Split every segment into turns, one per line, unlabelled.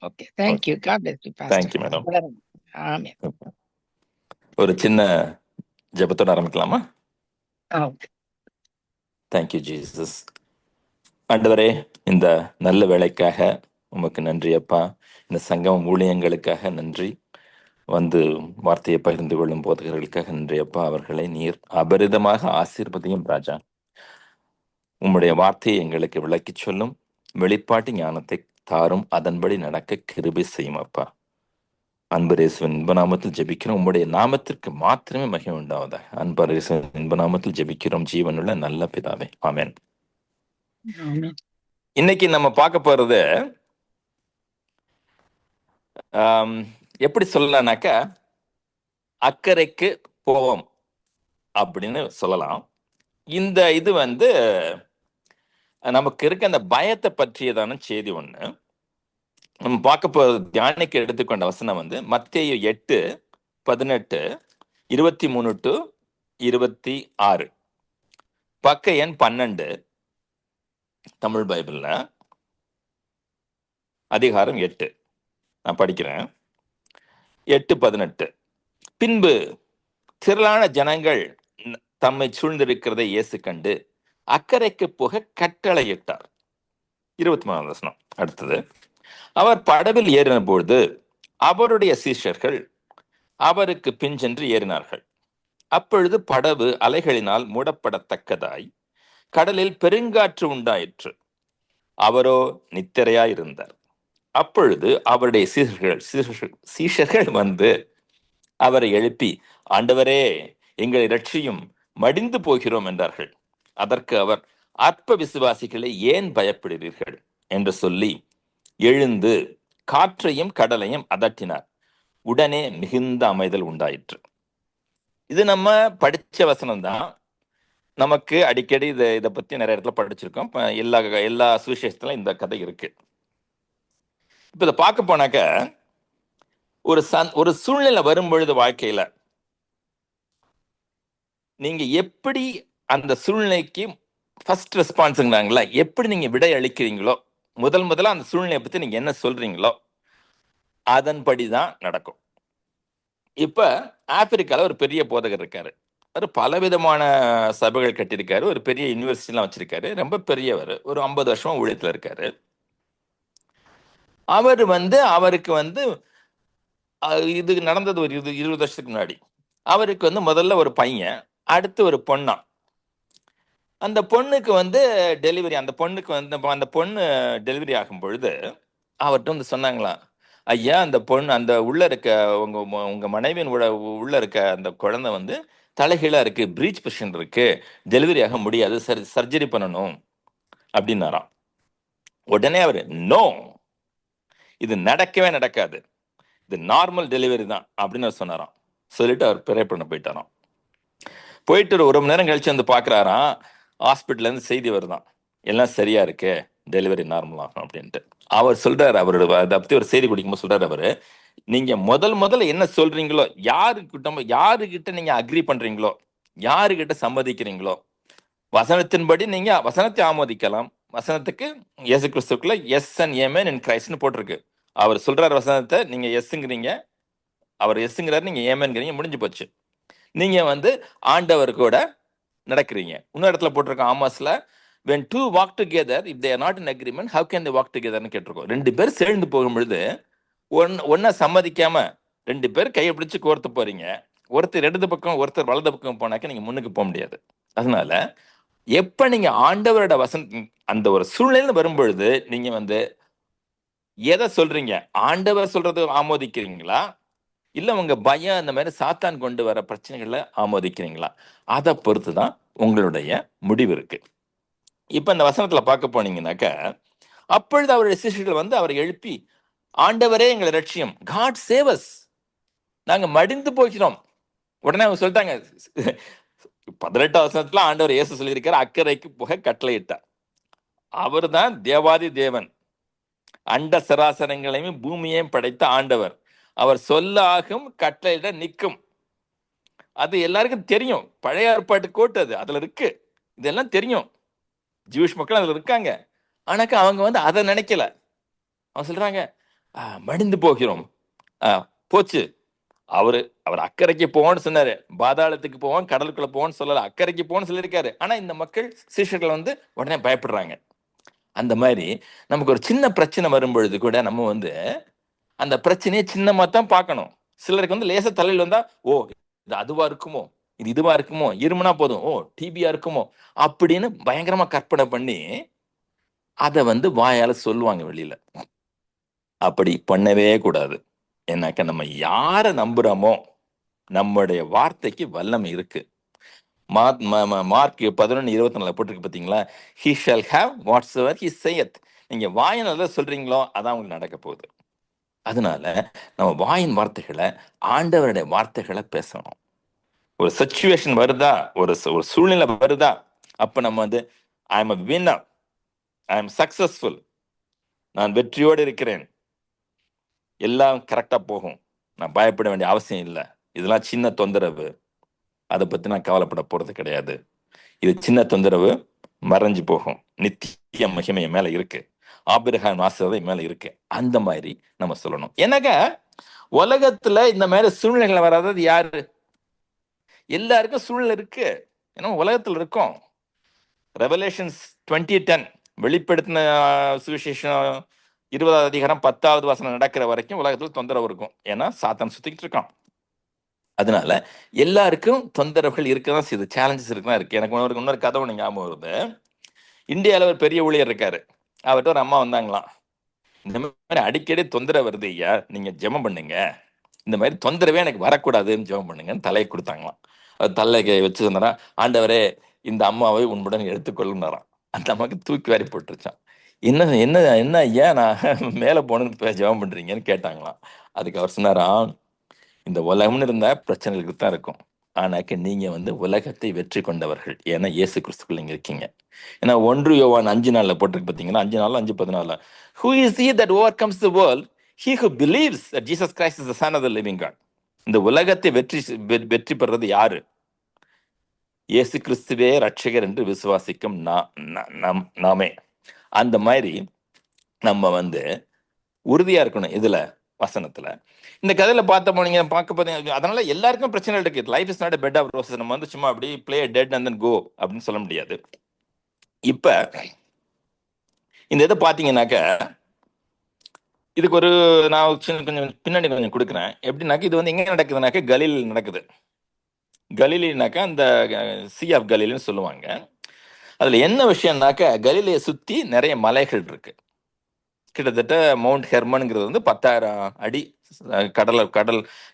Okay. Thank you.
Okay,
God bless you pastor.
Thank you madam.
வளருங்க. Amen.
ஒரு சின்ன ஜெபத்தோட ஆரம்பிக்கலாமா?
ஓகே.
Thank you Jesus. ஆண்டவரே, இந்த நல்ல வேலைக்காக உமக்கு நன்றி அப்பா. இந்த சங்கமம் ஊழியங்களுக்காக நன்றி. வந்து வார்த்தையை பகிர்ந்து கொள்ளும் போதகர்களுக்காக நன்றி அப்பா. அவர்களை நீர் அபரிதமாக ஆசீர்வதியும் ராஜா. உம்முடைய வார்த்தையை எங்களுக்கு விளக்கிச் சொல்லும், வெளிப்பாட்டு ஞானத்தை தாரும், அதன்படி நடக்க கிருபை செய்யும் அப்பா. அன்பரேசுவின் இன்ப நாமத்தில் ஜெபிக்கிறோம். உம்முடைய நாமத்திற்கு மாத்திரமே மகிமை உண்டாவதாக. அன்பரேசுவின் இன்ப நாமத்தில் ஜெபிக்கிறோம், ஜீவனுள்ள நல்ல பிதாவே, ஆமென்.
ஆமென்.
இன்னைக்கு நம்ம பார்க்க போறது எப்படி சொல்லலாம்னாக்கா, அக்கறைக்கு போவோம் அப்படின்னு சொல்லலாம். இந்த இது நமக்கு இருக்க அந்த பயத்தை பற்றியதான செய்தி ஒண்ணு. நம்ம பார்க்க போறது, தியானிக்க எடுத்துக்கொண்ட வசனம் மத்தேயு 8:18, 23 to 26, பக்க எண் 12, தமிழ் பைபிள்ல, அதிகாரம் 8. நான் படிக்கிறேன். 8:18. பின்பு திரளான ஜனங்கள் தம்மை சூழ்ந்திருக்கிறதை இயேசு கண்டு அக்கறைக்கு போக கட்டளையிட்டார். 23 வசனம் அடுத்தது. அவர் படவில் ஏறின பொழுது அவருடைய சீஷர்கள் அவருக்கு பின் சென்று ஏறினார்கள். அப்பொழுது படவு அலைகளினால் மூடப்படத்தக்கதாய் கடலில் பெருங்காற்று உண்டாயிற்று. அவரோ நித்திரையாயிருந்தார். அப்பொழுது அவருடைய சீஷர்கள் அவரை எழுப்பி, ஆண்டவரே, எங்களை இரட்சியும், மடிந்து போகிறோம் என்றார்கள். அதற்கு அவர், அற்ப விசுவாசிகளை ஏன் பயப்படுகிறீர்கள் என்று சொல்லி எழுந்து காற்றையும் கடலையும் அதட்டினார். உடனே மிகுந்த அமைதல் உண்டாயிற்று. இது நம்ம படிச்ச வசனம் தான். நமக்கு அடிக்கடி இதை பத்தி நிறைய இடத்துல படிச்சிருக்கோம். எல்லா சுவிசேஷத்துல இந்த கதை இருக்கு. இப்ப இதை பார்க்க போனாக்க, ஒரு சூழ்நிலை வரும்பொழுது வாழ்க்கையில நீங்க எப்படி அந்த சூழ்நிலைக்கு ஃபர்ஸ்ட் ரெஸ்பான்ஸுங்கிறாங்களா, எப்படி நீங்க விடை அளிக்கிறீங்களோ, முதல்ல அந்த சூழ்நிலையை பத்தி நீங்க என்ன சொல்றீங்களோ அதன்படிதான் நடக்கும். இப்ப ஆப்பிரிக்கால ஒரு பெரிய போதகர் இருக்காரு. அவர் பலவிதமான சபைகள் கட்டியிருக்காரு, ஒரு பெரிய யூனிவர்சிட்டிலாம் வச்சிருக்காரு, ரொம்ப பெரியவர், ஒரு 50 வருஷமா ஊழியத்துல இருக்காரு. அவர் அவருக்கு இது நடந்தது ஒரு 20 வருஷத்துக்கு முன்னாடி. அவருக்கு முதல்ல ஒரு பையன், அடுத்து ஒரு பொண்ணா. அந்த பொண்ணுக்கு டெலிவரி, அந்த பொண்ணு டெலிவரி ஆகும் பொழுது அவர்கிட்ட சொன்னாங்களாம், ஐயா, அந்த பொண்ணு, அந்த உள்ள இருக்க உங்க மனைவியின் உள்ள இருக்க அந்த குழந்தை தலைகீழா இருக்கு, பிரீச் பொசிஷன் இருக்கு, டெலிவரி ஆக முடியாது, சர்ஜரி பண்ணணும் அப்படின்னாராம். உடனே அவரு, நோ, இது நடக்கவே நடக்காது, இது நார்மல் டெலிவரி தான் அப்படின்னு சொன்னாராம். சொல்லிட்டு அவர் ப்ரே பண்ண போயிட்டாராம். போயிட்டு ஒரு மணி நேரம் கழிச்சு பாக்குறாராம், ஹாஸ்பிட்டல்ல இருந்து செய்தி வருதான், எல்லாம் சரியா இருக்கு, டெலிவரி நார்மல் ஆகும் அப்படின்ட்டு. அவர் சொல்றாரு, அவரோட அதை பத்தி ஒரு செய்தி குடிக்கும்போது சொல்றாரு அவரு, நீங்க முதல்ல என்ன சொல்றீங்களோ, யாருக்கிட்ட நீங்க அக்ரி பண்றீங்களோ, யாருக்கிட்ட சம்மதிக்கிறீங்களோ, வசனத்தின்படி நீங்க வசனத்தை ஆமோதிக்கலாம். வசனத்துக்கு இயேசு கிறிஸ்துக்குள்ள எஸ் அண்ட் ஏமேன் இன் கிரைஸ்ட்னு போட்டிருக்கு. அவர் சொல்றாரு வசனத்தை, நீங்க எஸ்ங்கிறீங்க, அவர் எஸ்ங்கிறாரு, நீங்க ஏமேன்ங்கிறீங்க, முடிஞ்சு போச்சு. நீங்க ஆண்டவர் கூட நடக்கிறீங்க. இன்னொரு இடத்துல போட்டிருக்கோம் ஆமாஸ்ல, when two walk together, if they are not in agreement, how can they walk together ன்னு கேட்டிருக்கோம். 2 பேர் சேர்ந்து போகும் பொழுது ஒன்னா சம்மதிக்காம 2 பேர் கையை பிடிச்சு கோர்த்து போறீங்க, ஒருத்தர் இடது பக்கம் ஒருத்தர் வலது பக்கம் போனாக்க நீங்க முன்னுக்கு போக முடியாது. அதனால எப்ப நீங்க ஆண்டவரோட அந்த ஒரு சூழ்நிலை வரும்பொழுது நீங்க எதை சொல்றீங்க, ஆண்டவர் சொல்றது ஆமோதிக்கிறீங்களா, இல்ல உங்க பயம் அந்த மாதிரி சாத்தான் கொண்டு வர பிரச்சனைகளை ஆமோதிக்கிறீங்களா, அதை பொறுத்துதான் உங்களுடைய முடிவு இருக்கு. இப்ப இந்த வசனத்துல பார்க்க போனீங்கன்னாக்க, அப்பொழுது அவருடைய சிஷ்யர்கள் அவரை எழுப்பி, ஆண்டவரே, எங்களை ரட்சியம், காட் சேவ் அஸ், நாங்க மடிந்து போகிறோம். உடனே அவங்க சொல்லிட்டாங்க, 18 வசனத்துல ஆண்டவர் இயேசு சொல்லியிருக்காரு, அக்கறைக்கு போக கட்டளையிட்டார். அவர் தான் தேவாதி தேவன், அண்ட சராசரங்களையும் பூமியையும் படைத்த ஆண்டவர். அவர் சொல்லாகும், கட்டளையிட நிற்கும். அது எல்லாருக்கும் தெரியும். பழைய ஏற்பாட்டு கோட்டு அதுல இருக்கு, இதெல்லாம் தெரியும். ஜூஷ் மக்கள் அதுல இருக்காங்க. ஆனாக்கா அவங்க அதை நினைக்கல. அவங்க சொல்றாங்க, மடிந்து போகிறோம். போச்சு. அவரு அவர் அக்கறைக்கு போவோன்னு சொன்னாரு, பாதாளத்துக்கு போவோம், கடலுக்குள்ள போவோன்னு சொல்லல, அக்கறைக்கு போன்னு சொல்லியிருக்காரு. ஆனா இந்த மக்கள் சீஷர்கள் வந்து உடனே பயப்படுறாங்க. அந்த மாதிரி நமக்கு ஒரு சின்ன பிரச்சனை வரும்பொழுது கூட நம்ம வந்து அந்த பிரச்சனையை சின்னமா தான் பார்க்கணும். சிலருக்கு வந்து லேசா தலையில் வந்தா, ஓ இது அதுவா இருக்குமோ, இது இதுவா இருக்குமோ, இருமுனா போதும், ஓ டிபியா இருக்குமோ அப்படின்னு பயங்கரமா கற்பனை பண்ணி அதை வந்து வாயால சொல்லுவாங்க வெளியில. அப்படி பண்ணவே கூடாது. ஏன்னாக்க நம்ம யாரை நம்புறோமோ நம்முடைய வார்த்தைக்கு வல்லமை இருக்கு. மார்க் 11:24 போட்டிருக்கு பாத்தீங்களா? he shall have whatsoever he saith. நீங்க வாயினால சொல்றீங்களோ அதான் உங்களுக்கு நடக்க போகுது. அதனால நம்ம வாயின் வார்த்தைகளை, ஆண்டவருடைய வார்த்தைகளை பேசணும். ஒரு சிச்சுவேஷன் வருதா, ஒரு சூழ்நிலை வருதா, அப்ப நம்ம வந்து I am a winner, I am successful, நான் வெற்றியோடு இருக்கிறேன், எல்லாம் கரெக்டா போகும், நான் பயப்பட வேண்டிய அவசியம் இல்லை, இதெல்லாம் சின்ன தொந்தரவு, அதை பத்தி நான் கவலைப்பட போறது கிடையாது, இது சின்ன தொந்தரவு, மறைஞ்சு போகும், நித்திய மகிமை மேல இருக்கு, ஆபிரகாம் ஆசீர்வாதம் மேல இருக்கு, அந்த மாதிரி நம்ம சொல்லணும். எனக்கு உலகத்துல இந்த மாதிரி சூழ்நிலைகளை வராதது யாரு? எல்லாருக்கும் சூழ்நிலை இருக்கு, ஏன்னா உலகத்துல இருக்கோம். ரெவலேஷன்ஸ் 20:10 வெளிப்படுத்தின சுவிசேஷம் 20வது அதிகாரம் 10வது வசனம் நடக்கிற வரைக்கும் உலகத்துல தொந்தரவு இருக்கும். ஏன்னா சாத்தான் சுத்திக்கிட்டு இருக்கான். அதனால எல்லாருக்கும் தொந்தரவுகள் இருக்கதான் செய்யுது, சேலஞ்சஸ் இருக்குதான் இருக்கு. எனக்கு இன்னொரு கதை ஒண்ணு ஞாபகம் வருது. இந்தியாவில் ஒரு பெரிய ஊழியர் இருக்காரு. அவர்கிட்ட ஒரு அம்மா வந்தாங்களாம், இந்த மாதிரி அடிக்கடி தொந்தரவு வருது ஐயா, நீங்க ஜெபம் பண்ணுங்க, இந்த மாதிரி தொந்தரவே எனக்கு வரக்கூடாதுன்னு ஜெபம் பண்ணுங்கன்னு தலையை கொடுத்தாங்களாம். அவர் தலையை வச்சு சொன்னாரா, ஆண்டவரே இந்த அம்மாவை உன்னுடன் எடுத்துக்கொள்ளுனாராம். அந்த அம்மாவுக்கு தூக்கி வாரி போட்டுருச்சான். என்ன என்ன என்ன ஐயா நான் மேலே போகணுன்னு ஜெபம் பண்றீங்கன்னு கேட்டாங்களாம். அதுக்கு அவர் சொன்னாராம், இந்த உலகம்னு இருந்தா பிரச்சனைகளுக்கு தான் இருக்கும், ஆனாக்க நீங்க வந்து உலகத்தை வெற்றி கொண்டவர்கள், ஏன்னா இயேசு கிறிஸ்துக்குள்ள நீங்க இருக்கீங்க. ஏன்னா 1 யோவான் 5:4 போட்டிருக்கு பாத்தீங்கன்னா, 5:4 5:14, who is he that overcomes the world? He who believes that Jesus Christ is the son of the living God. இந்த உலகத்தை வெற்றி பெறது யாரு? இயேசு கிறிஸ்துவே ரட்சகர் என்று விசுவாசிக்கும் நாமே. அந்த மாதிரி நம்ம வந்து உறுதியா இருக்கணும் இதுல, வசனத்துல. இந்த கதையில பார்க்க போனீங்க, அதனால எல்லாருக்கும் பிரச்சனை இருக்கு. Life is not a bed of roses. நம்ம வந்து சும்மா அப்படி பிளே டெட் அண்ட் தென் கோ அப்படின்னு சொல்ல முடியாது. இப்ப இந்த இதை பாத்தீங்கன்னாக்க, இதுக்கு ஒரு நான் கொஞ்சம் பின்னாடி கொஞ்சம் கொடுக்குறேன். எப்படின்னாக்க இது வந்து எங்க நடக்குதுனாக்க கலீல் நடக்குது. கலீலினாக்கா அந்த சி ஆஃப் கலீல்னு சொல்லுவாங்க. அதுல என்ன விஷயம்னாக்க, கலீலியை சுத்தி நிறைய மலைகள் இருக்கு. கிட்டத்தட்ட மவுண்ட் ஹெர்மனுங்கிறது வந்து 10,000 அடி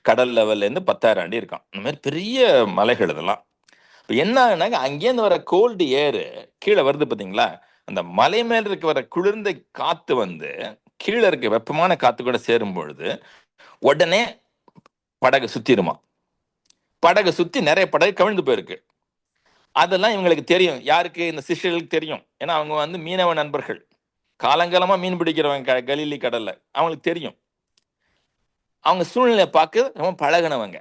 கடல் லெவல்ல இருந்து 10,000 அடி இருக்கான். இந்த மாதிரி பெரிய மலைகள் இதெல்லாம். இப்போ என்ன ஆகுனாக்க, அங்கேருந்து வர கோல்டு ஏரு கீழே வருது பார்த்தீங்களா, அந்த மலை மேல இருக்க வர குளிர்ந்த காத்து வந்து கீழே இருக்க வெப்பமான காத்து கூட சேரும் பொழுது உடனே படகு சுத்திருமா. படகு சுத்தி நிறைய படகு கவிழ்ந்து போயிருக்கு. அதெல்லாம் இவங்களுக்கு தெரியும். யாருக்கு? இந்த சிஷ்யர்களுக்கு தெரியும். ஏன்னா அவங்க வந்து மீனவ நண்பர்கள், காலங்காலமா மீன் பிடிக்கிறவங்க கலிலி கடல்ல, அவங்களுக்கு தெரியும். அவங்க சூழ்நிலையை பார்க்க ரொம்ப பழகினவங்க.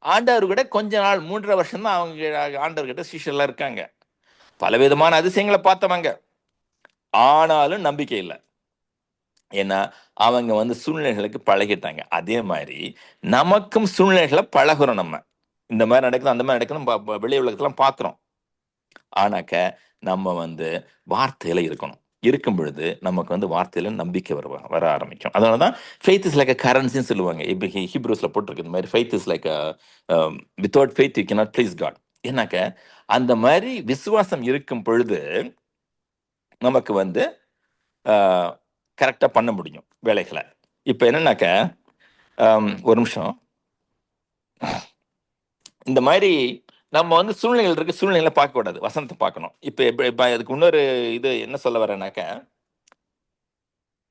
ஆண்டவர் கூட கொஞ்ச நாள் 3.5 வருஷம் தான் அவங்க ஆண்டவர்கிட்ட சிஷ்யர்லாம் இருக்காங்க. பலவிதமான அதிசயங்களை பார்த்தவங்க. ஆனாலும் நம்பிக்கை இல்லை. ஏன்னா அவங்க வந்து சூழ்நிலைகளுக்கு பழகிட்டாங்க. அதே மாதிரி நமக்கும் சூழ்நிலைகளை பழகுறோம். நம்ம இந்த மாதிரி நடக்குது, அந்த மாதிரி நடக்குதுன்னு வெளி உலகத்தெல்லாம் பார்க்குறோம். ஆனாக்க நம்ம வந்து வார்த்தையில இருக்கணும். இருக்கும் பொழுது நமக்கு வந்து வார்த்தையில நம்பிக்கை வர ஆரம்பிக்கும். அதனாலதான் ஃபெய்த் இஸ் லைக் அ கரன்சின்னு சொல்லுவாங்க. இப்போ ஹீப்ரூஸ்ல போட்டிருக்கு இந்த மாதிரி, faith is like without faith you cannot please God. ஏன்னாக்க அந்த மாதிரி விசுவாசம் இருக்கும் பொழுது நமக்கு வந்து கரெக்டா பண்ண முடியும் வேலைகளை. இப்ப என்னன்னாக்க, ஒரு நிமிஷம், இந்த மாதிரி நம்ம வந்து சூழ்நிலைகள் இருக்கு, சூழ்நிலைகளை பார்க்க கூடாது, வசனத்தை பார்க்கணும். இப்ப அதுக்கு இன்னொரு இது என்ன சொல்ல வரேன்னாக்க,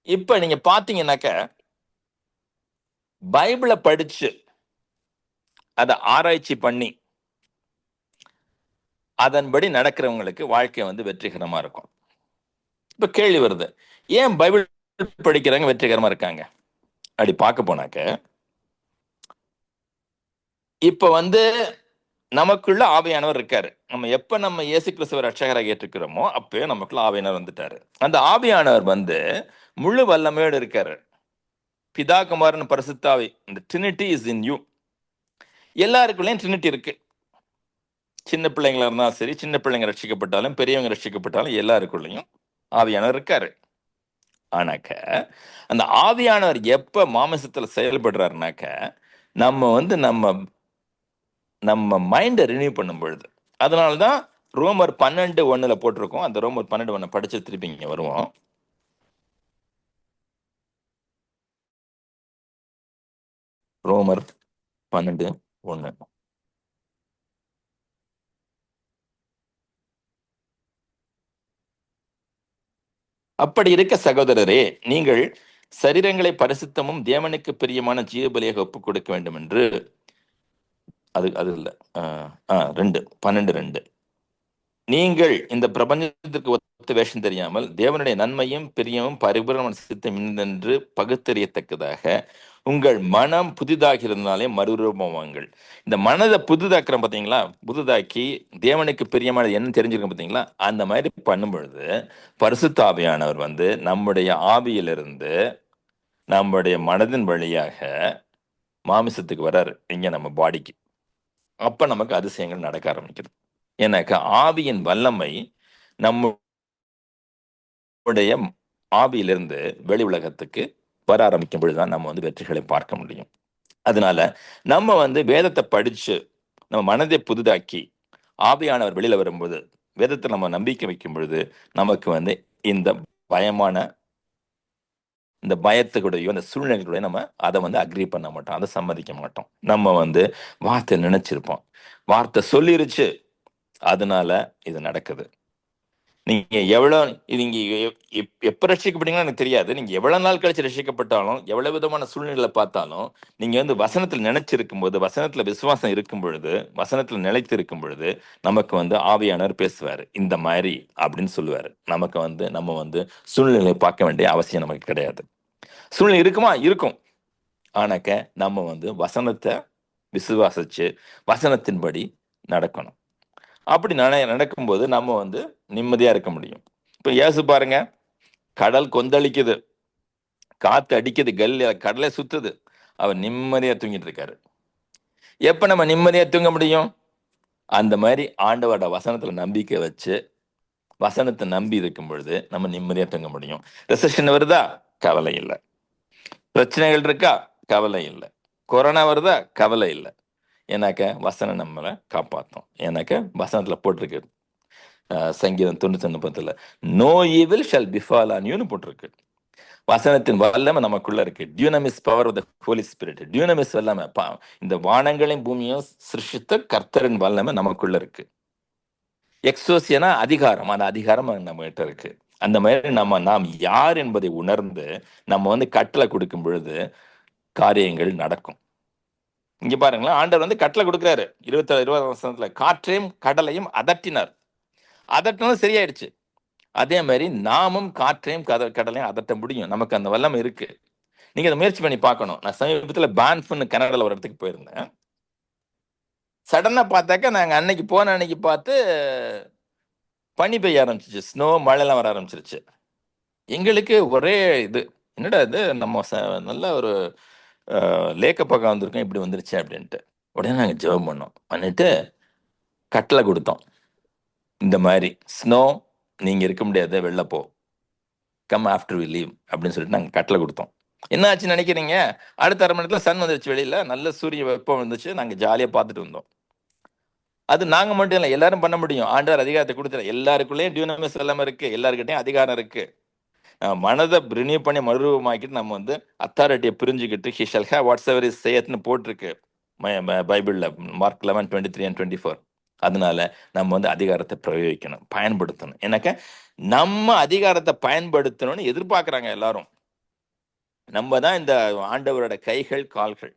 இப்ப நீங்க பாத்தீங்கன்னாக்க பைபிளை படிச்சு அதை ஆராய்ச்சி பண்ணி அதன்படி நடக்கிறவங்களுக்கு வாழ்க்கை வந்து வெற்றிகரமா இருக்கும். இப்ப கேள்வி வருது, ஏன் பைபிள் படிக்கிறவங்க வெற்றிகரமா இருக்காங்க? அப்படி பார்க்க போனாக்க, இப்ப வந்து நமக்குள்ள ஆவியானவர் இருக்காரு. நம்ம இயேசு கிறிஸ்துவ ரட்சகராக ஏற்றுக்கிறோமோ அப்பவே நமக்குள்ள ஆவியானவர் வந்துட்டாரு. அந்த ஆவியானவர் வந்து முழு வல்லமையோடு இருக்காரு. பிதா குமாரன் பரிசுத்தாவி, இந்த ட்ரினிட்டி இஸ் இன் யூ. எல்லாருக்குள்ளேயும் ட்ரினிட்டி இருக்கு. சின்ன பிள்ளைங்களா இருந்தாலும் சரி, சின்ன பிள்ளைங்க ரட்சிக்கப்பட்டாலும் பெரியவங்க ரட்சிக்கப்பட்டாலும் எல்லாருக்குள்ளேயும் ஆவியானவர் இருக்காரு. ஆனாக்க அந்த ஆவியானவர் எப்ப மாமிசத்துல செயல்படுறாருனாக்க நம்ம வந்து நம்ம நம்ம மைண்டை ரினியூ பண்ணும் பொழுது. அதனாலதான் ரோமர் 12:1 போட்டிருக்கோம். அந்த ரோமர் 12:1 படிச்சு திருப்பி இங்க வருவோம். ரோமர் 12:1. அப்படி இருக்க சகோதரரே, நீங்கள் சரீரங்களை பரிசுத்தமும் தேவனுக்கு பிரியமான ஜீவபலியாக ஒப்புக் கொடுக்க வேண்டும் என்று. அது அது இல்ல. 12:2. நீங்கள் இந்த பிரபஞ்சத்திற்கு ஒத்த வேஷம் தெரியாமல் தேவனுடைய நன்மையும் பிரியமும் பரிபூரண சித்தம் இன்னென்று பகுத்தறியத்தக்கதாக உங்கள் மனம் புதிதாக இருந்தாலே மறுரூபமாங்கள். இந்த மனதை புதிதாக்குறோம் பார்த்தீங்களா? புதிதாக்கி தேவனுக்கு பிரியமானது என்ன தெரிஞ்சிருக்கோம் பார்த்தீங்களா? அந்த மாதிரி பண்ணும் பொழுது பரிசுத்த ஆவியானவர் வந்து நம்முடைய ஆவியிலிருந்து நம்முடைய மனதின் வழியாக மாமிசத்துக்கு வர்றாரு, இங்க நம்ம பாடிக்கு. அப்ப நமக்கு அதிசயங்கள் நடக்க ஆரம்பிக்குது. எனக்கு ஆவியின் வல்லமை நம்முடைய ஆவியிலிருந்து வெளி உலகத்துக்கு வர ஆரம்பிக்கும் பொழுதுதான் நம்ம வந்து வெற்றிகளை பார்க்க முடியும். அதனால நம்ம வந்து வேதத்தை படிச்சு நம்ம மனதை புதிதாக்கி ஆவியானவர் வெளியில வரும்போது வேதத்தை நம்ம நம்பிக்கை வைக்கும் பொழுது நமக்கு வந்து இந்த பயமான இந்த பயத்துக்கூடயோ இந்த சூழ்நிலைகளுடைய நம்ம அதை வந்து அக்ரி பண்ண மாட்டோம், அதை சம்மதிக்க மாட்டோம். நம்ம வந்து வார்த்தை நினைச்சிருப்போம், வார்த்தை சொல்லிருச்சு, அதனால இது நடக்குது. நீங்க எவ்வளவு நீங்க எப்ப ரட்சிக்கப்பட்டீங்கன்னா எனக்கு தெரியாது. நீங்க எவ்வளவு நாள் கழிச்சு ரட்சிக்கப்பட்டாலும் எவ்வளவு விதமான சூழ்நிலை பார்த்தாலும் நீங்க வந்து வசனத்துல நினைச்சிருக்கும் போது, வசனத்துல விசுவாசம் இருக்கும் பொழுது, வசனத்துல நிலைத்து இருக்கும் பொழுது நமக்கு வந்து ஆவியானவர் பேசுவாரு இந்த மாதிரி அப்படின்னு சொல்லுவாரு. நமக்கு வந்து நம்ம வந்து சூழ்நிலையை பார்க்க வேண்டிய அவசியம் நமக்கு கிடையாது. சூழ்நிலை இருக்குமா? இருக்கும். ஆனாக்க நம்ம வந்து வசனத்தை விசுவாசிச்சு வசனத்தின்படி நடக்கணும். அப்படி நடக்கும்போது நம்ம வந்து நிம்மதியா இருக்க முடியும். இப்ப இயேசு பாருங்க, கடல் கொந்தளிக்குது, காத்து அடிக்குது, கடலை சுத்துது, அவர் நிம்மதியா தூங்கிட்டு இருக்காரு. எப்ப நம்ம நிம்மதியா தூங்க முடியும்? அந்த மாதிரி ஆண்டவரோட வசனத்துல நம்பிக்கை வச்சு வசனத்தை நம்பி இருக்கும் பொழுது நம்ம நிம்மதியா தூங்க முடியும். ரெசெஷன் வருதா? கவலை இல்லை. பிரச்சனைகள் இருக்கா? கவலை இல்லை. கொரோனா வருதா? கவலை இல்லை. ஏன்னாக்க வசனம் நம்மளை காப்பாற்றும். ஏன்னாக்க வசனத்துல போட்டிருக்கு, சங்கீதம் 91:10 no evil shall befall on யூன்னு போட்டிருக்கு. வசனத்தின் வல்லமை நமக்குள்ள இருக்கு. டியூனமிஸ் power of the Holy Spirit. டியூனமிஸ் வல்லமை, இந்த வானங்களையும் பூமியும் சிருஷ்டித்த கர்த்தரின் வல்லமை நமக்குள்ள இருக்கு. எக்ஸோசியனா அதிகாரம், அந்த அதிகாரம் நம்ம கிட்ட இருக்கு. அந்த மாதிரி நாம் யார் என்பதை உணர்ந்து நம்ம வந்து கட்டளை கொடுக்கும் பொழுது காரியங்கள் நடக்கும். இங்க பாருங்களேன், ஆண்டவர் வந்து கட்டளை கொடுக்கிறாரு. 20 வருஷத்துல காற்றையும் கடலையும் அதட்டினார். அதட்டினது சரியாயிடுச்சு. அதே மாதிரி நாமும் காற்றையும் கடலையும் அதட்ட முடியும். நமக்கு அந்த வல்லமை இருக்கு. நீங்க அதை முயற்சி பண்ணி பார்க்கணும். நான் சமீபத்துல பான்ஃப்னு கனடால ஒரு இடத்துக்கு போயிருந்தேன். சடனா பார்த்தாக்க நாங்க அன்னைக்கு போன அன்னைக்கு பார்த்து பனி பெய்ய ஆரம்பிச்சிச்சு, ஸ்னோ, மழைலாம் வர ஆரம்பிச்சிருச்சு. எங்களுக்கு ஒரே இது, என்னடா இது, நம்ம நல்ல ஒரு லேக்க பக்கம் வந்திருக்கோம், இப்படி வந்துருச்சு அப்படின்ட்டு. உடனே நாங்கள் ஜெபம் பண்ணோம், பண்ணிட்டு கட்டளை கொடுத்தோம், இந்த மாதிரி ஸ்னோ நீங்க இருக்க முடியாது, வெளில போ, கம் ஆஃப்டர் வி லீவ் அப்படின்னு சொல்லிட்டு நாங்கள் கட்டளை கொடுத்தோம். என்ன ஆச்சுன்னு நினைக்கிறீங்க? அடுத்த 1/2 மணி நேரத்தில் சன் வந்துருச்சு, வெளியில நல்ல சூரிய வெப்பம் வந்துச்சு, நாங்கள் ஜாலியாக பார்த்துட்டு வந்தோம். அது நாங்கள் மட்டும் இல்லை, எல்லாரும் பண்ண முடியும். ஆண்டவர் அதிகாரத்தை கொடுத்துரு. எல்லாருக்குள்ளேயும் டியூனமிஸ் எல்லாமே இருக்கு, எல்லாருக்கிட்டையும் அதிகாரம் இருக்கு. மனதை ரினியூ பண்ணி மறுரூபமாக்கிட்டு நம்ம வந்து அத்தாரிட்டியை புரிஞ்சுக்கிட்டு he shall have whatsoever is சேயத்னு போட்டிருக்கு பைபிளில், மார்க் 11:23 and 24. அதனால நம்ம வந்து அதிகாரத்தை பிரயோகிக்கணும், பயன்படுத்தணும். எனக்கு நம்ம அதிகாரத்தை பயன்படுத்தணும்னு எதிர்பார்க்குறாங்க எல்லாரும். நம்ம தான் இந்த ஆண்டவரோட கைகள் கால்கள்.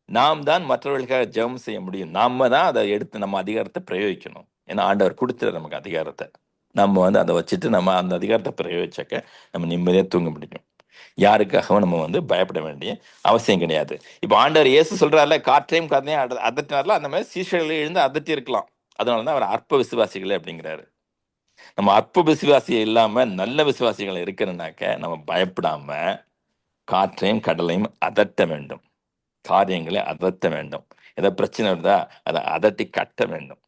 நாம் தான் மற்றவர்களுக்காக ஜெபம் செய்ய முடியும். நாம தான் அதை எடுத்து நம்ம அதிகாரத்தை பிரயோகிக்கணும். ஏன்னா ஆண்டவர் கொடுத்துரு நமக்கு அதிகாரத்தை. நம்ம வந்து அதை வச்சுட்டு நம்ம அந்த அதிகாரத்தை பிரயோகிச்சாக்க நம்ம நிம்மதியாக தூங்க முடியும். யாருக்காகவும் நம்ம வந்து பயப்பட வேண்டிய அவசியம் கிடையாது. இப்போ ஆண்டவர் இயேசு சொல்றாருல, காற்றையும் கதையும் அதட்டினார்ல, அந்த மாதிரி சீஷர்களை எழுந்து அதட்டி இருக்கலாம். அதனாலதான் அவர் அற்ப விசுவாசிகளே அப்படிங்கிறாரு. நம்ம அற்ப விசுவாசிகள் இல்லாம நல்ல விசுவாசிகள் இருக்கணும்னாக்க நம்ம பயப்படாம காற்றையும் கடலையும் அதட்ட வேண்டும். காரியங்களை அதட்ட வேண்டும். ஏதோ பிரச்சனை வருதா அதை அதட்டி கட்ட வேண்டும்.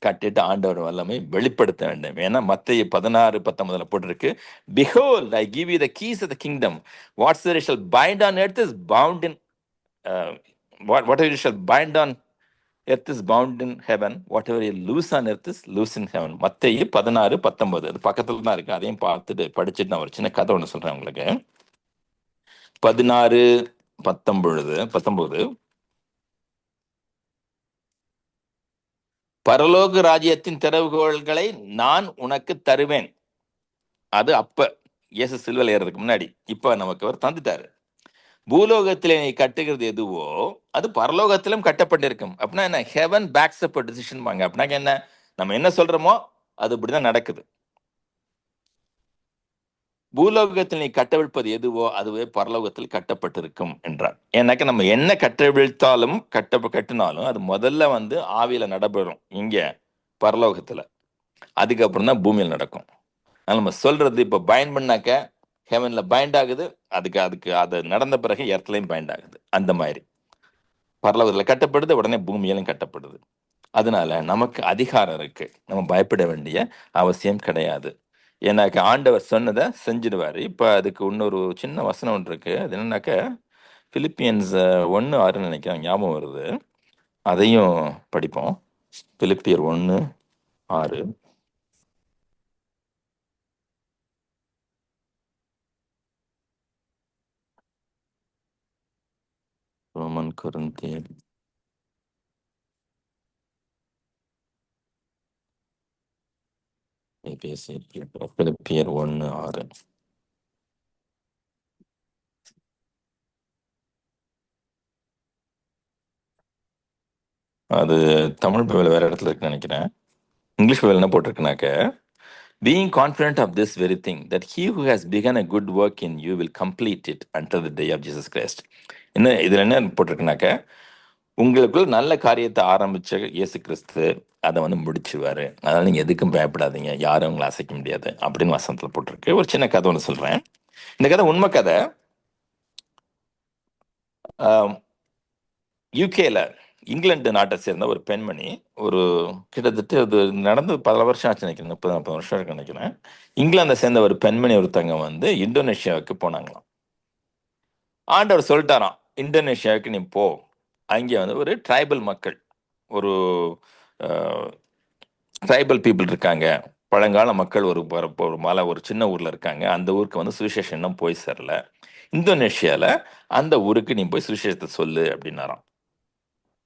கட்டிட்டு ஆண்டவர் வல்லமை வெளிப்படுத்த வேண்டும். ஏன்னா மத்தேயு 16:19 போட்டிருக்கு, behold I give you the keys of the kingdom, whatsoever you shall bind on earth is bound in whatever you shall bind on earth is bound in heaven, whatever you loose on earth is loose in heaven. மத்தேயு 16:19 அது பக்கத்துல தான் இருக்கு. அதையும் பார்த்துட்டு படிச்சுட்டு நான் ஒரு சின்ன கதை ஒன்று சொல்றேன் உங்களுக்கு. 16:19 பரலோக ராஜ்யத்தின் திறவுகோள்களை நான் உனக்கு தருவேன். அது அப்ப இயேசு சிலுவையில் ஏறதுக்கு முன்னாடி. இப்ப நமக்கு அவர் தந்துட்டாரு. பூலோகத்திலே நீ கட்டுகிறது எதுவோ அது பரலோகத்திலும் கட்டப்பட்டிருக்கும். அப்படின்னா என்ன? ஹெவன் பேக்ஸ் அப் டிசிஷன் வாங்க. அப்படின்னா என்ன? நம்ம என்ன சொல்றோமோ அது இப்படிதான் நடக்குது. பூலோகத்தில் நீ கட்டவிழ்ப்பது எதுவோ அதுவே பரலோகத்தில் கட்டப்பட்டிருக்கும் என்றார். ஏன்னாக்க நம்ம என்ன கட்டவிழ்த்தாலும் கட்டினாலும் அது முதல்ல வந்து ஆவியில நடைபெறும் இங்க பரலோகத்துல, அதுக்கப்புறம் தான் பூமியில் நடக்கும். அதனால நம்ம சொல்றது இப்ப பயன் பண்ணாக்க ஹெவன்ல பைண்ட் ஆகுது, அதுக்கு அது நடந்த பிறகு எர்த்லையும் பைண்ட் ஆகுது. அந்த மாதிரி பரலோகத்துல கட்டப்படுது, உடனே பூமியிலும் கட்டப்படுது. அதனால நமக்கு அதிகாரம் இருக்கு, நம்ம பயப்பட வேண்டிய அவசியம் கிடையாது. ஏன்னாக்க ஆண்டவர் சொன்னதை செஞ்சிடுவாரு. இப்ப அதுக்கு இன்னொரு சின்ன வசனம் ஒன்று இருக்கு. அது என்னன்னாக்க பிலிப்பியன்ஸ் 1:6 நினைக்கிறேன், ஞாபகம் வருது. அதையும் படிப்போம். பிலிப்பியர் 1:6. ரோமன் கொரிந்தியர் பிலிப்பியர் 1:6. அது தமிழ் பைபிள் வேற இடத்துல இருக்குன்னு நினைக்கிறேன். இங்கிலீஷ் பைபிள் என்ன போட்டிருக்குனாக்க, being confident of this very thing, that he who has begun a good work in you will complete it until the day of Jesus Christ. என்ன இதுல என்ன போட்டிருக்குனாக்க, உங்களுக்குள்ள நல்ல காரியத்தை ஆரம்பிச்ச இயேசு கிறிஸ்து அதை வந்து முடிச்சுவாரு. அதனால நீங்க எதுக்கும் பயப்படாதீங்க, யாரும் உங்களை அசைக்க முடியாது அப்படின்னு வசனத்துல போட்டிருக்கு. ஒரு சின்ன கதை ஒன்று சொல்றேன். இந்த கதை உண்மை கதை. யூகேல இங்கிலாந்து நாட்டை சேர்ந்த ஒரு பெண்மணி, ஒரு கிட்டத்தட்ட அது நடந்து பல வருஷம் ஆச்சு நினைக்கிறேன், 30-40 வருஷம் இருக்கு நினைக்கிறேன். இங்கிலாந்தை சேர்ந்த ஒரு பெண்மணி ஒருத்தங்க வந்து இந்தோனேஷியாவுக்கு போனாங்களாம். ஆண்டவர் சொல்லிட்டாராம், இந்தோனேஷியாவுக்கு நீ போ, அங்கே வந்து ஒரு ட்ரைபல் மக்கள், ஒரு ட்ரைபல் பீப்புள் இருக்காங்க, பழங்கால மக்கள் ஒரு மலை, ஒரு சின்ன ஊர்ல இருக்காங்க. அந்த ஊருக்கு வந்து சுவிசேஷம் இன்னும் போய் சேரல. இந்தோனேஷியால அந்த ஊருக்கு நீ போய் சுவிசேஷத்தை சொல்லு அப்படின்னாராம்.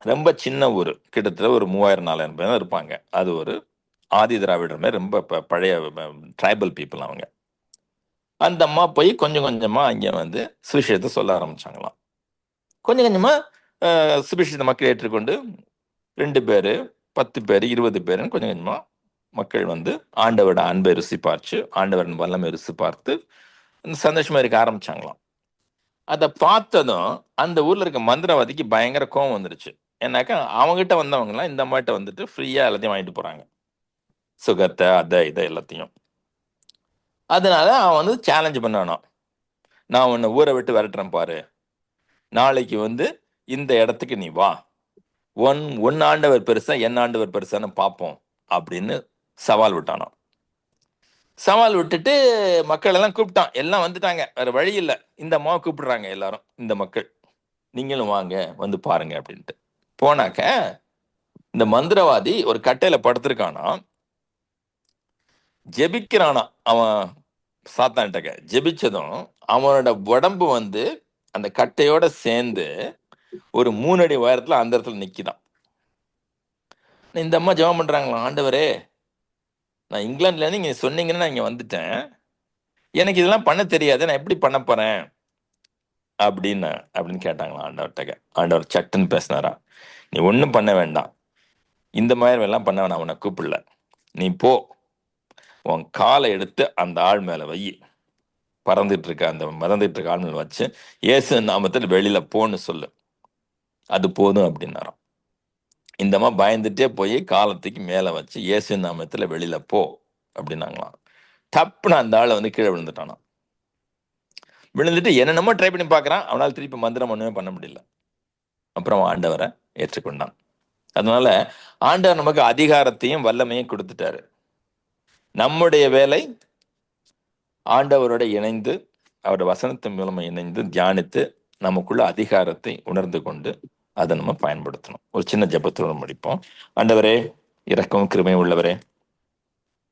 ரொம்ப சின்ன ஊர், கிட்டத்தட்ட ஒரு 3000-4000 பேர் தான் இருப்பாங்க. அது ஒரு ஆதி திராவிடர் மாதிரி ரொம்ப பழைய ட்ரைபல் பீப்புள் அவங்க. அந்த அம்மா போய் கொஞ்சம் கொஞ்சமா அங்கே வந்து சுவிசேஷத்தை சொல்ல ஆரம்பிச்சாங்களாம். கொஞ்சம் கொஞ்சமா சுவிசேஷத்தை மக்கள் ஏற்றுக்கொண்டு 2 பேர், 10 பேர், 20 பேருன்னு கொஞ்சம் கொஞ்சமா மக்கள் வந்து ஆண்டவரோட அன்பை ருசி பார்த்து, ஆண்டவரின் வல்லமை ருசி பார்த்து சந்தோஷமா இருக்க ஆரம்பிச்சாங்களாம். அதை பார்த்ததும் அந்த ஊர்ல இருக்க மந்திரவாதிக்கு பயங்கர கோவம் வந்துருச்சு. ஏன்னாக்கா அவங்ககிட்ட வந்தவங்கலாம் இந்த அம்மாட்ட வந்துட்டு ஃப்ரீயா எல்லாத்தையும் வாங்கிட்டு போறாங்க, சுகத்தை அதை இதை எல்லாத்தையும். அதனால அவன் வந்து சேலஞ்ச் பண்ணானோ, நான் உன்னை ஊரை விட்டு விரட்டுறேன் பாரு, நாளைக்கு வந்து இந்த இடத்துக்கு நீ வா, ஒன் ஆண்டவர் பெருசா என் ஆண்டவர் பெருசான்னு பார்ப்போம் அப்படின்னு சவால் விட்டானோ. சவால் விட்டுட்டு மக்கள் எல்லாம் கூப்பிட்டான், எல்லாம் வந்துட்டாங்க, வேற வழி இல்லை. இந்த அம்மாவை கூப்பிடுறாங்க எல்லாரும், இந்த மக்கள் நீங்களும் வாங்க வந்து பாருங்க அப்படின்ட்டு. போனாக்க இந்த மந்திரவாதி ஒரு கட்டையில படுத்திருக்கானா, ஜெபிக்கிறானா. அவன் சாத்தான்ட்டக்க ஜெபிச்சதும் அவனோட உடம்பு வந்து அந்த கட்டையோட சேர்ந்து ஒரு 3 அடி உயரத்துல அந்த இடத்துல நிக்கிதான். இந்த அம்மா ஜெபம் பண்றாங்களா, ஆண்டவரே நான் இங்கிலாந்துல இருந்து நீங்க சொன்னீங்கன்னு நான் இங்க வந்துட்டேன், எனக்கு இதெல்லாம் பண்ண தெரியாது, நான் எப்படி பண்ண போறேன் அப்படின்னு கேட்டாங்களா ஆண்டவர்கிட்ட. ஆண்டவர் சட்டுன்னு பேசினாரா, நீ ஒன்றும் பண்ண வேண்டாம், இந்த மாதிரி எல்லாம் பண்ண வேணாம், உன்னை கூப்பிடல, நீ போ, உன் காலை எடுத்து அந்த ஆள் மேல வை, பறந்துட்டு இருக்க அந்த மறந்துட்டு இருக்க ஆள் மேல வச்சு இயேசு நாமத்தில் வெளியில போன்னு சொல்லு, அது போதும் அப்படின்னாராம். இந்த அம்மா பயந்துட்டே போய் காலத்துக்கு மேல வச்சு இயேசு நாமத்துல வெளியில போ அப்படின்னாங்களாம். டப்புன்னு அந்த ஆளை வந்து கீழே விழுந்துட்டானாம். விழுந்துட்டு என்னென்னமோ ட்ரை பண்ணி பார்க்குறான். அவனால் திருப்பி மந்திரம் ஒன்றுமே பண்ண முடியல. அப்புறம் ஆண்டவரை ஏற்றுக்கொண்டான். அதனால ஆண்டவர் நமக்கு அதிகாரத்தையும் வல்லமையும் கொடுத்துட்டாரு. நம்முடைய வேலை ஆண்டவரோட இணைந்து, அவருடைய வசனத்தின் மூலமா இணைந்து தியானித்து நமக்குள்ள அதிகாரத்தை உணர்ந்து கொண்டு அதை நம்ம பயன்படுத்தணும். ஒரு சின்ன ஜெபத்தோடு முடிப்போம். ஆண்டவரே, இரக்கம் கிருபை உள்ளவரே,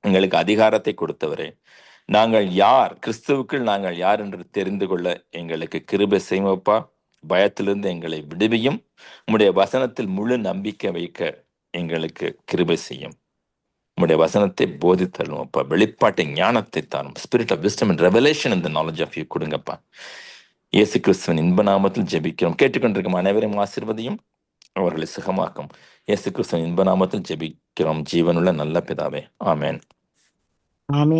எங்களுக்கு அதிகாரத்தை கொடுத்தவரே, நாங்கள் யார், கிறிஸ்துவுக்குள் நாங்கள் யார் என்று தெரிந்து கொள்ள எங்களுக்கு கிருபை செய்யுமப்பா. பயத்திலிருந்து எங்களை விடுவியும். உம்முடைய வசனத்தில் முழு நம்பிக்கை வைக்க எங்களுக்கு கிருபை செய்யும். உம்முடைய வசனத்தை போதித்தரும் அப்பா. வெளிப்பாட்டு ஞானத்தை தாரும். Spirit of wisdom and revelation இந்த நாலேஜ் ஆஃப் யூ கொடுங்கப்பா. இயேசு கிறிஸ்துவின் இன்ப நாமத்தில் ஜெபிக்கிறோம். கேட்டுக்கொண்டிருக்கும் அனைவரையும் ஆசீர்வதியும், அவர்களை சுகமாக்கும். இயேசு கிறிஸ்துவின் இன்ப நாமத்தில் ஜெபிக்கிறோம் ஜீவனுள்ள நல்ல பிதாவே. ஆமென்.
ஆமென்.